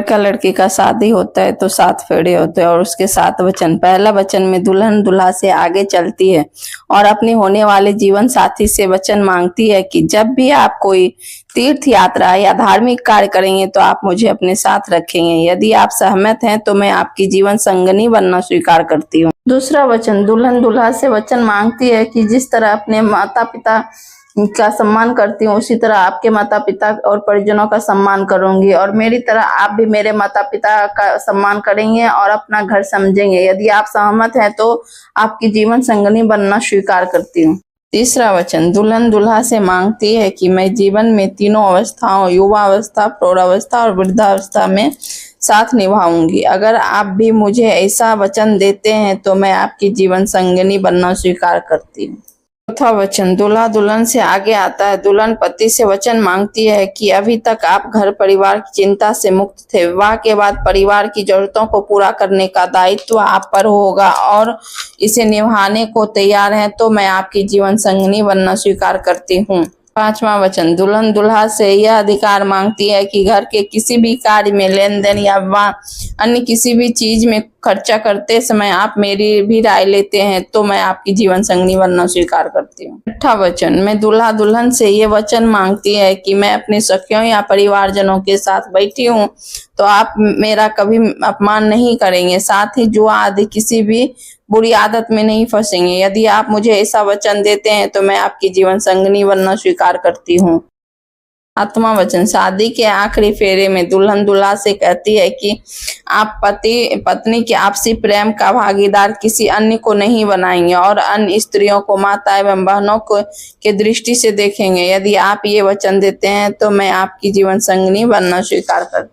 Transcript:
लड़का लड़की का शादी होता है तो 7 फेरे होते हैं और उसके 7 वचन। पहला वचन में दुल्हन दूल्हा से आगे चलती है और अपने होने वाले जीवन साथी से वचन मांगती है कि जब भी आप कोई तीर्थ यात्रा या धार्मिक कार्य करेंगे तो आप मुझे अपने साथ रखेंगे। यदि आप सहमत हैं तो मैं आपकी जीवन संगनी बनना स्वीकार करती हूँ। दूसरा वचन, दुल्हन दूल्हा से वचन मांगती है कि जिस तरह अपने माता पिता का सम्मान करती हूँ उसी तरह आपके माता पिता और परिजनों का सम्मान करूंगी और मेरी तरह आप भी मेरे माता पिता का सम्मान करेंगे और अपना घर समझेंगे। यदि आप सहमत हैं तो आपकी जीवन संगनी बनना स्वीकार करती हूँ। तीसरा वचन, दुल्हन दूल्हा से मांगती है कि मैं जीवन में तीनों अवस्थाओं युवावस्था, प्रौढ़ावस्था और वृद्धावस्था में साथ निभाऊंगी। अगर आप भी मुझे ऐसा वचन देते हैं तो मैं आपकी जीवन संगनी बनना स्वीकार करती हूँ। चौथा वचन, दूल्हा दुल्हन से आगे आता है। दुल्हन पति से वचन मांगती है कि अभी तक आप घर परिवार की चिंता से मुक्त थे। विवाह के बाद परिवार की जरूरतों को पूरा करने का दायित्व आप पर होगा और इसे निभाने को तैयार हैं तो मैं आपकी जीवन संगनी बनना स्वीकार करती हूँ। पांचवा वचन, दुल्हन दूल्हा से यह अधिकार मांगती है कि घर के किसी भी कार्य में, लेन देन या अन्य किसी भी चीज में खर्चा करते समय आप मेरी भी राय लेते हैं तो मैं आपकी जीवन संगनी बनना स्वीकार करती हूँ। छठा वचन, मैं दूल्हा दुल्हन से ये वचन मांगती है कि मैं अपने सखियों या परिवारजनों के साथ बैठी हूँ तो आप मेरा कभी अपमान नहीं करेंगे, साथ ही जुआ आदि किसी भी बुरी आदत में नहीं फंसेंगे। यदि आप मुझे ऐसा वचन देते हैं तो मैं आपकी जीवन संगनी बनना स्वीकार करती हूँ। सातवां वचन, शादी के आखिरी फेरे में दुल्हन दूल्हा से कहती है कि आप पति पत्नी के आपसी प्रेम का भागीदार किसी अन्य को नहीं बनाएंगे और अन्य स्त्रियों को माता एवं बहनों को के दृष्टि से देखेंगे। यदि आप ये वचन देते हैं तो मैं आपकी जीवन संगनी बनना स्वीकार करती हूँ।